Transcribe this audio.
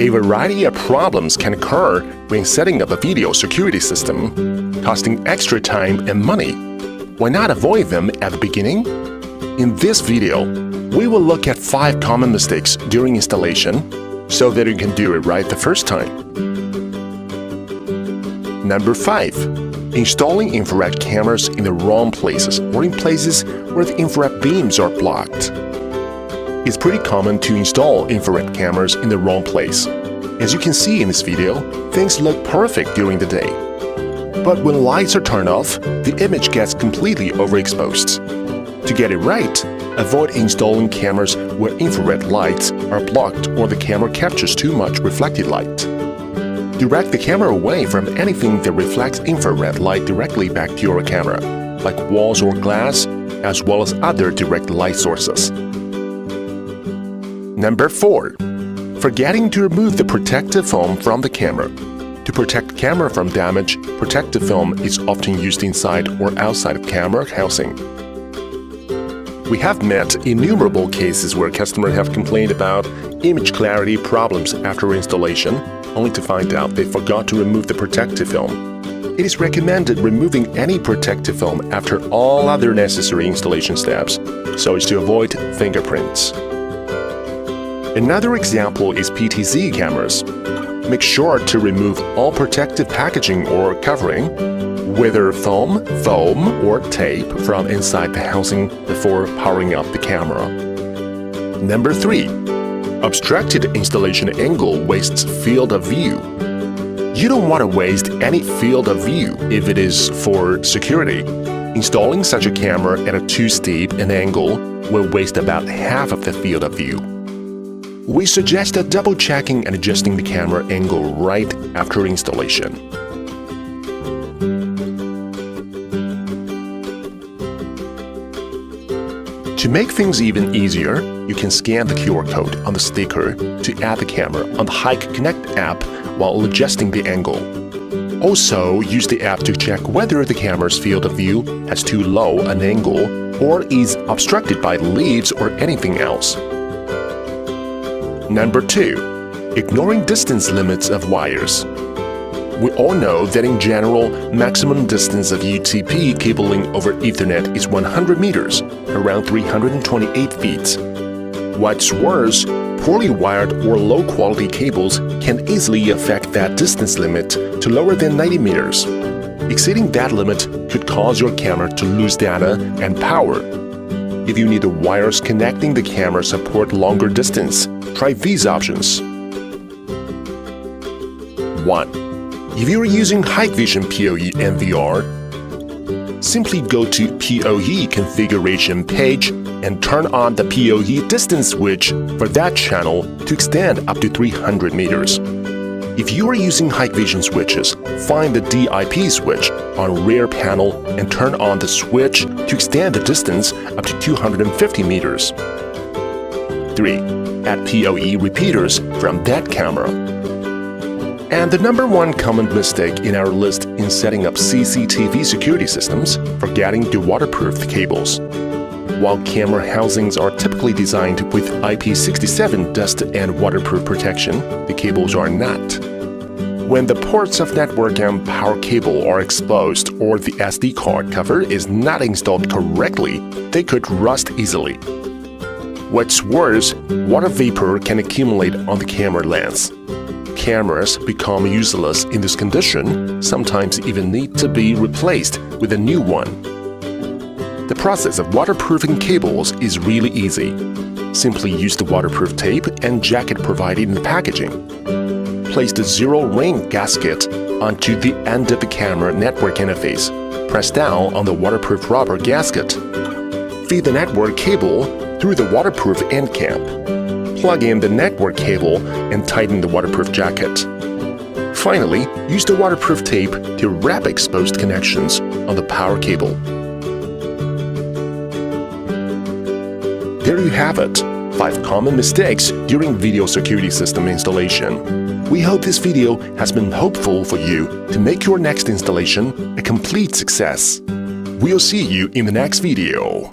A variety of problems can occur when setting up a video security system, costing extra time and money. Why not avoid them at the beginning? In this video, we will look at 5 common mistakes during installation so that you can do it right the first time. Number 5. Installing infrared cameras in the wrong places or in places where the infrared beams are blocked. It's pretty common to install infrared cameras in the wrong place. As you can see in this video, things look perfect during the day. But when lights are turned off, the image gets completely overexposed. To get it right, avoid installing cameras where infrared lights are blocked or the camera captures too much reflected light. Direct the camera away from anything that reflects infrared light directly back to your camera, like walls or glass, as well as other direct light sources. Number 4. Forgetting to remove the protective film from the camera. To protect the camera from damage, protective film is often used inside or outside of camera housing. We have met innumerable cases where customers have complained about image clarity problems after installation, only to find out they forgot to remove the protective film. It is recommended removing any protective film after all other necessary installation steps, so as to avoid fingerprints. Another example is PTZ cameras. Make sure to remove all protective packaging or covering, whether foam, or tape, from inside the housing before powering up the camera. Number 3. Obstructed installation angle wastes field of view. You don't want to waste any field of view if it is for security. Installing such a camera at a too steep an angle will waste about half of the field of view. We suggest double-checking and adjusting the camera angle right after installation. To make things even easier, you can scan the QR code on the sticker to add the camera on the Hike Connect app while adjusting the angle. Also, use the app to check whether the camera's field of view has too low an angle or is obstructed by leaves or anything else. Number 2. Ignoring distance limits of wires. We all know that in general, maximum distance of UTP cabling over Ethernet is 100 meters, around 328 feet. What's worse, poorly wired or low-quality cables can easily affect that distance limit to lower than 90 meters. Exceeding that limit could cause your camera to lose data and power. If you need the wires connecting the camera support longer distance, try these options. 1. If you are using Hikvision PoE and VR, simply go to PoE configuration page and turn on the PoE distance switch for that channel to extend up to 300 meters. If you are using Hikvision switches, find the DIP switch on rear panel and turn on the switch to extend the distance up to 250 meters. 3. Add PoE repeaters from that camera. And the number 1 common mistake in our list in setting up CCTV security systems, forgetting to waterproof the cables. While camera housings are typically designed with IP67 dust and waterproof protection, the cables are not. When the ports of network and power cable are exposed or the SD card cover is not installed correctly, they could rust easily. What's worse, water vapor can accumulate on the camera lens. Cameras become useless in this condition, sometimes even need to be replaced with a new one. The process of waterproofing cables is really easy. Simply use the waterproof tape and jacket provided in the packaging. Place the zero-ring gasket onto the end of the camera network interface. Press down on the waterproof rubber gasket. Feed the network cable through the waterproof end cap. Plug in the network cable and tighten the waterproof jacket. Finally, use the waterproof tape to wrap exposed connections on the power cable. There you have it, 5 common mistakes during video security system installation. We hope this video has been helpful for you to make your next installation a complete success. We'll see you in the next video.